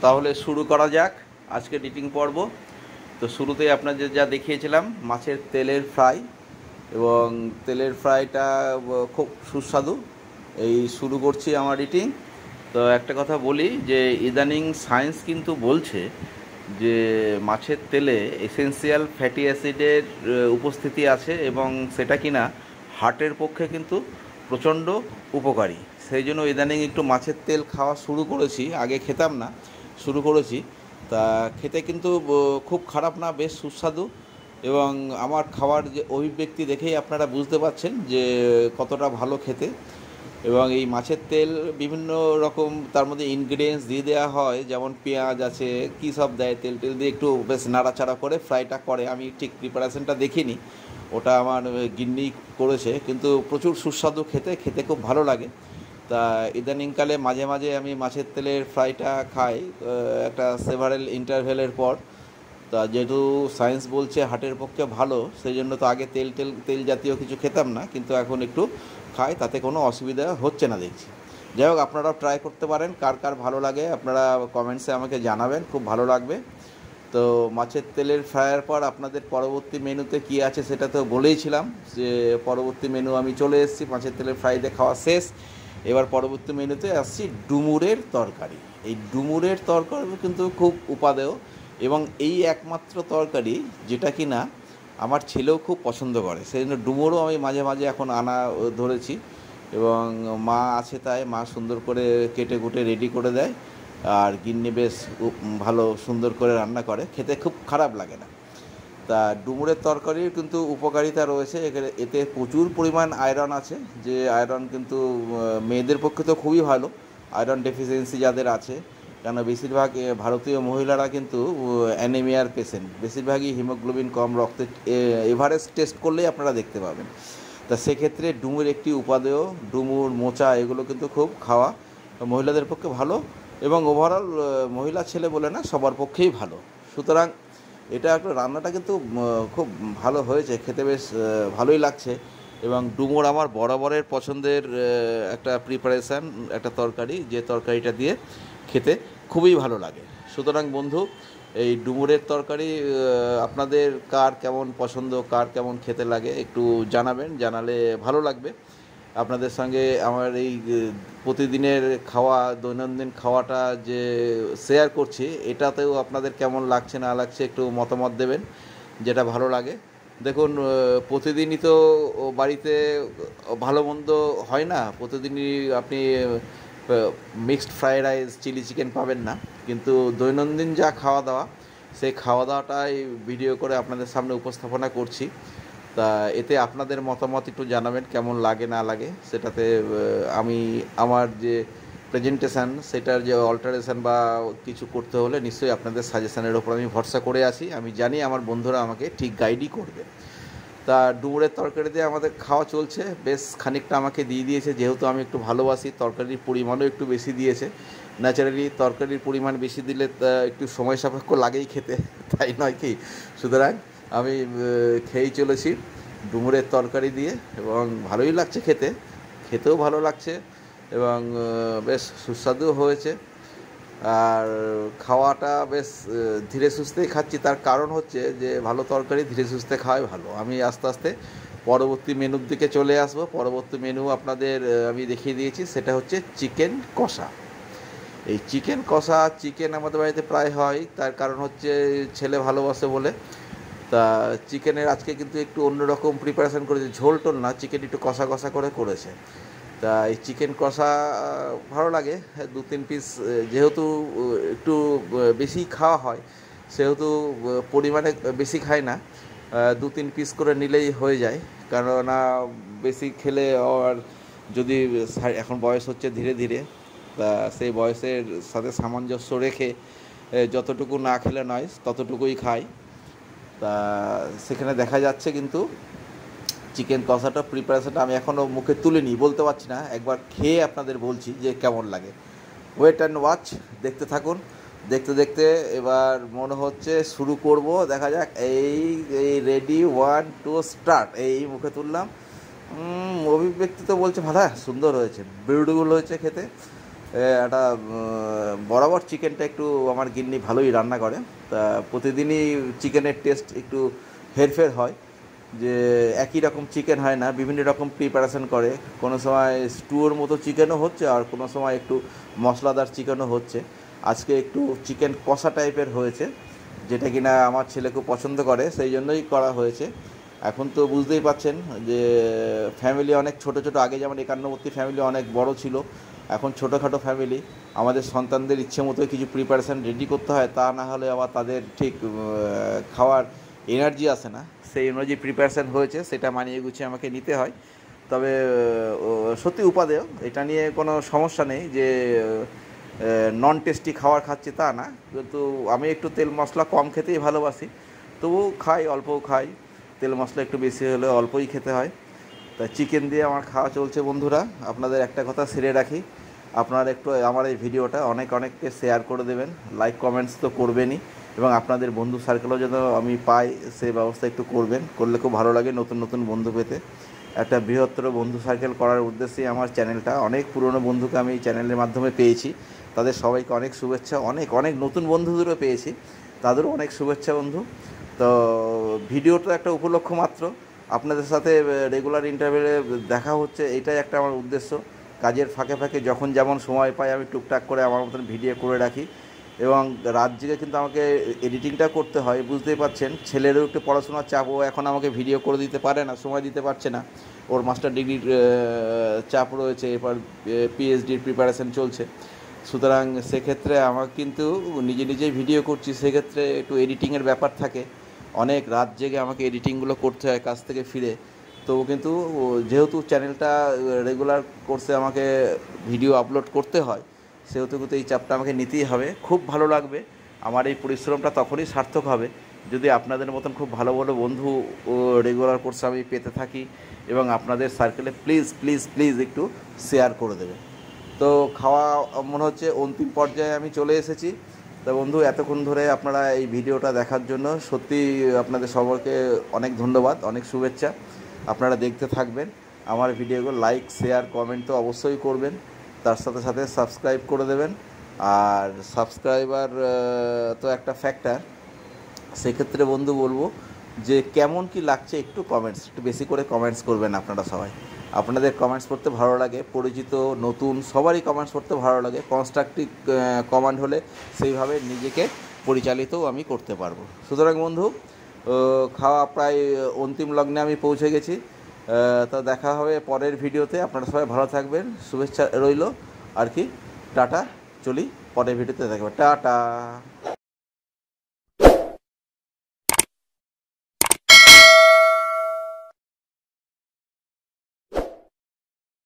তাহলে শুরু করা যাক আজকে ডিটিং পর্ব। তো শুরুতেই আপনাদের যা দেখিয়েছিলাম মাছের তেলের ফ্রাই, এবং তেলের ফ্রাইটা খুব সুস্বাদু। এই শুরু করছি আমার ডিটিং। তো একটা কথা বলি যে ইদানিং সায়েন্স কিন্তু বলছে যে মাছের তেলে এসেন্সিয়াল ফ্যাটি অ্যাসিডের উপস্থিতি আছে, এবং সেটা কিনা হার্টের পক্ষে কিন্তু প্রচণ্ড উপকারী। সেই জন্য ইদানিং একটু মাছের তেল খাওয়া শুরু করেছি, আগে খেতাম না, শুরু করেছি। তা খেতে কিন্তু খুব খারাপ না, বেশ সুস্বাদু। এবং আমার খাওয়ার যে অভিব্যক্তি দেখেই আপনারা বুঝতে পারছেন যে কতটা ভালো খেতে। এবং এই মাছের তেল বিভিন্ন রকম তার মধ্যে ইনগ্রিডিয়েন্টস দিয়ে দেওয়া হয়, যেমন পেঁয়াজ আছে, কী সব দেয়, তেল টেল দিয়ে একটু বেশ নাড়াচাড়া করে ফ্রাইটা করে। আমি ঠিক প্রিপারেশনটা দেখিনি, ওটা আমার গিন্নি করেছে, কিন্তু প্রচুর সুস্বাদু খেতে, খেতে খুব ভালো লাগে। তা ইদানিংকালে মাঝে মাঝে আমি মাছের তেলের ফ্রাইটা খাই একটা সেভারেল ইন্টারভেলের পর। তা যেহেতু সায়েন্স বলছে হার্টের পক্ষে ভালো, সেই জন্য তো আগে তেল জাতীয় কিছু খেতাম না, কিন্তু এখন একটু খাই, তাতে কোনো অসুবিধা হচ্ছে না দেখছি। যাই হোক, আপনারাও ট্রাই করতে পারেন, কার কার ভালো লাগে আপনারা কমেন্টসে আমাকে জানাবেন, খুব ভালো লাগবে। তো মাছের তেলের ফ্রাইয়ের পর আপনাদের পরবর্তী মেনুতে কী আছে সেটা তো বলেইছিলাম, যে পরবর্তী মেনু আমি চলে এসেছি। মাছের তেলের ফ্রাইতে খাওয়া শেষ, এবার পরবর্তী মেনুতে আসছি ডুমুরের তরকারি। এই ডুমুরের তরকারি কিন্তু খুব উপাদেয়, এবং এই একমাত্র তরকারি যেটা কি না আমার ছেলেও খুব পছন্দ করে, সেই জন্য ডুমুরও আমি মাঝে মাঝে এখন আনা ধরেছি। এবং মা আছে, তাই মা সুন্দর করে কেটে কুটে রেডি করে দেয়, আর গিন্নি বেশ ভালো সুন্দর করে রান্না করে, খেতে খুব খারাপ লাগে না। তা ডুমুরের তরকারির কিন্তু উপকারিতা রয়েছে, এতে প্রচুর পরিমাণ আয়রন আছে, যে আয়রন কিন্তু মেয়েদের পক্ষে তো খুবই ভালো। আয়রন ডেফিসিয়েন্সি যাদের আছে, কেন বেশিরভাগ ভারতীয় মহিলারা কিন্তু অ্যানিমিয়ার পেশেন্ট, বেশিরভাগই হিমোগ্লোবিন কম, রক্তে এভারেস্ট টেস্ট করলেই আপনারা দেখতে পাবেন। তা সেক্ষেত্রে ডুমুর একটি উপাদেয়, ডুমুর মোচা এগুলো কিন্তু খুব খাওয়া মহিলাদের পক্ষে ভালো, এবং ওভারঅল মহিলা ছেলে বলে না, সবার পক্ষেই ভালো। সুতরাং এটা একটা রান্নাটা কিন্তু খুব ভালো হয়েছে, খেতে বেশ ভালোই লাগছে। এবং ডুমুর আমার বরাবরের পছন্দের একটা প্রিপারেশান, একটা তরকারি, যে তরকারিটা দিয়ে খেতে খুবই ভালো লাগে। সুতরাং বন্ধু, এই ডুমুরের তরকারি আপনাদের কার কেমন পছন্দ, কার কেমন খেতে লাগে একটু জানাবেন, জানালে ভালো লাগবে। আপনাদের সঙ্গে আমার এই প্রতিদিনের খাওয়া, দৈনন্দিন খাওয়াটা যে শেয়ার করছি, এটাতেও আপনাদের কেমন লাগছে না লাগছে একটু মতামত দেবেন, যেটা ভালো লাগে। দেখুন, প্রতিদিনই তো বাড়িতে ভালো মন্দ হয় না, প্রতিদিনই আপনি mixed fried rice, chilli chicken পাবেন না, কিন্তু দৈনন্দিন যা খাওয়া দাওয়া, সেই খাওয়া দাওয়াটাই ভিডিও করে আপনাদের সামনে উপস্থাপনা করছি। তা এতে আপনাদের মতামত একটু জানাবেন, কেমন লাগে না লাগে, সেটাতে আমি আমার যে প্রেজেন্টেশান সেটার যে অল্টারেশান বা কিছু করতে হলে নিশ্চয়ই আপনাদের সাজেশানের ওপর আমি ভরসা করে আছি। আমি জানি আমার বন্ধুরা আমাকে ঠিক গাইডই করবে। তা ডুমুরের তরকারি দিয়ে আমাদের খাওয়া চলছে, বেশ খানিকটা আমাকে দিয়ে দিয়েছে, যেহেতু আমি একটু ভালোবাসি, তরকারির পরিমাণও একটু বেশি দিয়েছে। ন্যাচারালি তরকারির পরিমাণ বেশি দিলে একটু সময় সাপেক্ষ লাগেই খেতে, তাই নয় কি? সুতরাং আমি খেয়েই চলেছি ডুমুরের তরকারি দিয়ে, এবং ভালোই লাগছে খেতে, খেতেও ভালো লাগছে, এবং বেশ সুস্বাদুও হয়েছে। আর খাওয়াটা বেশ ধীরে সুস্থেই খাচ্ছি, তার কারণ হচ্ছে যে ভালো তরকারি ধীরে সুস্থে খাওয়াই ভালো। আমি আস্তে আস্তে পরবর্তী মেনুর দিকে চলে আসবো। পরবর্তী মেনু আপনাদের আমি দেখিয়ে দিয়েছি, সেটা হচ্ছে চিকেন কষা। এই চিকেন কষা, চিকেন আমাদের বাড়িতে প্রায় হয়, তার কারণ হচ্ছে ছেলে ভালোবাসে বলে। তা চিকেনের আজকে কিন্তু একটু অন্যরকম প্রিপারেশান করেছে, ঝোল টোল না, চিকেন একটু কষা কষা করে করেছে। তা এই চিকেন কষা ভালো লাগে, 2-3 পিস, যেহেতু একটু বেশি খাওয়া হয়, সেহেতু পরিমাণে বেশি খাই না, 2-3 পিস করে নিলেই হয়ে যায়। কেননা বেশি খেলে আর যদি এখন বয়স হচ্ছে ধীরে ধীরে, তা সেই বয়সের সাথে সামঞ্জস্য রেখে যতটুকু না খেলে নয় ততটুকুই খাই। তা সেখানে দেখা যাচ্ছে কিন্তু চিকেন কষাটা প্রিপারেশনটা আমি এখনও মুখে তুলিনি, বলতে পারছি না, একবার খেয়ে আপনাদের বলছি যে কেমন লাগে। ওয়েট অ্যান্ড ওয়াচ, দেখতে থাকুন। দেখতে দেখতে এবার মনে হচ্ছে শুরু করব, দেখা যাক। এই রেডি, 1 2 স্টার্ট, এই মুখে তুললাম। অভিব্যক্তি তো বলছে ভালো, সুন্দর হয়েছে, বিউটিফুল হয়েছে খেতে। একটা বরাবর চিকেনটা একটু আমার গিন্নি ভালোই রান্না করে, তা প্রতিদিনই চিকেনের টেস্ট একটু হেরফের হয়, যে একই রকম চিকেন হয় না, বিভিন্ন রকম প্রিপারেশন করে, কোনো সময় স্টুর মতো চিকেনও হচ্ছে আর কোনো সময় একটু মশলাদার চিকেনও হচ্ছে। আজকে একটু চিকেন কষা টাইপের হয়েছে, যেটা কিনা আমার ছেলে খুব পছন্দ করে, সেই জন্যই করা হয়েছে। এখন তো বুঝতেই পাচ্ছেন যে ফ্যামিলি অনেক ছোট ছোট, আগে যেমন একান্নবর্তী ফ্যামিলি অনেক বড় ছিল, এখন ছোটোখাটো ফ্যামিলি। আমাদের সন্তানদের ইচ্ছে মতো কিছু প্রিপারেশান রেডি করতে হয়, তা না হলে আবার তাদের ঠিক খাওয়ার এনার্জি আসে না। সেই অনুযায়ী প্রিপারেশান হয়েছে, সেটা মানিয়ে গুছিয়ে আমাকে নিতে হয়। তবে সত্যি উপাদেয়, এটা নিয়ে কোনো সমস্যা নেই যে নন টেস্টি খাবার খাচ্ছি তা না, কিন্তু আমি একটু তেল মশলা কম খেতেই ভালোবাসি, তবু খাই, অল্পও খাই, তেল মশলা একটু বেশি হলে অল্পই খেতে হয়। তা চিকেন দিয়ে আমার খাওয়া চলছে বন্ধুরা। আপনাদের একটা কথা সেরে রাখি, আপনারা একটু আমার এই ভিডিওটা অনেককে শেয়ার করে দেবেন, লাইক কমেন্টস তো করবেনই, এবং আপনাদের বন্ধু সার্কেলও যেন আমি পাই সেই ব্যবস্থা একটু করবেন, করলে খুব ভালো লাগে নতুন নতুন বন্ধু পেতে। একটা বৃহত্তর বন্ধু সার্কেল করার উদ্দেশ্যেই আমার চ্যানেলটা, অনেক পুরনো বন্ধুকে আমি এই চ্যানেলের মাধ্যমে পেয়েছি, তাদের সবাইকে অনেক শুভেচ্ছা, অনেক নতুন বন্ধুদেরও পেয়েছি, তাদেরও অনেক শুভেচ্ছা বন্ধু। তো ভিডিওটা একটা উপলক্ষ মাত্র, আপনাদের সাথে রেগুলার ইন্টারভিউয়ে দেখা হচ্ছে, এটাই একটা আমার উদ্দেশ্য। কাজের ফাঁকে ফাঁকে যখন যেমন সময় পাই আমি টুকটাক করে আমার মতন ভিডিও করে রাখি, এবং রাত জেগে কিন্তু আমাকে এডিটিংটা করতে হয়, বুঝতেই পারছেন। ছেলেরও একটু পড়াশোনার চাপ, ও এখন আমাকে ভিডিও করে দিতে পারে না, সময় দিতে পারছে না, ওর মাস্টার ডিগ্রির চাপ রয়েছে, এরপর পিএইচডির প্রিপারেশান চলছে। সুতরাং সেক্ষেত্রে আমার কিন্তু নিজেই ভিডিও করছি, সেক্ষেত্রে একটু এডিটিংয়ের ব্যাপার থাকে, অনেক রাত জেগে আমাকে এডিটিংগুলো করতে হয় কাজ থেকে ফিরে। তো কিন্তু যেহেতু চ্যানেলটা রেগুলার কোর্সে আমাকে ভিডিও আপলোড করতে হয়, সেহেতু কিন্তু এই চাপটা আমাকে নিতেই হবে। খুব ভালো লাগবে, আমার এই পরিশ্রমটা তখনই সার্থক হবে যদি আপনাদের মতন খুব ভালো ভালো বন্ধু রেগুলার কোর্সে আমি পেতে থাকি, এবং আপনাদের সার্কেলে প্লিজ প্লিজ প্লিজ একটু শেয়ার করে দেবে। তো খাওয়া মনে হচ্ছে অন্তিম পর্যায়ে আমি চলে এসেছি। তা বন্ধু, এতক্ষণ ধরে আপনারা এই ভিডিওটা দেখার জন্য সত্যি আপনাদের সবাইকে অনেক ধন্যবাদ, অনেক শুভেচ্ছা। আপনারা দেখতে থাকবেন আমার ভিডিওগুলো, লাইক শেয়ার কমেন্ট তো অবশ্যই করবেন, তার সাথে সাথে সাবস্ক্রাইব করে দেবেন। আর সাবস্ক্রাইবার তো একটা ফ্যাক্টর, সেক্ষেত্রে বন্ধু বলবো যে কেমন কি লাগছে একটু বেশি করে কমেন্টস করবেন আপনারা সবাই। আপনাদের কমেন্টস পড়তে ভালো লাগে, পরিচিত নতুন সবারই কমেন্টস পড়তে ভালো লাগে, কনস্ট্রাকটিভ কমেন্ট হলে সেইভাবে নিজেকে পরিচালিতও আমি করতে পারবো। সুতরাং বন্ধু, খাওয়া প্রায় অন্তিম লগ্নে আমি পৌঁছে গেছি। তা দেখা হবে পরের ভিডিওতে, আপনারা সবাই ভালো থাকবেন, শুভেচ্ছা রইল আর কি। টাটা, চলি, পরের ভিডিওতে দেখা হবে, টাটা।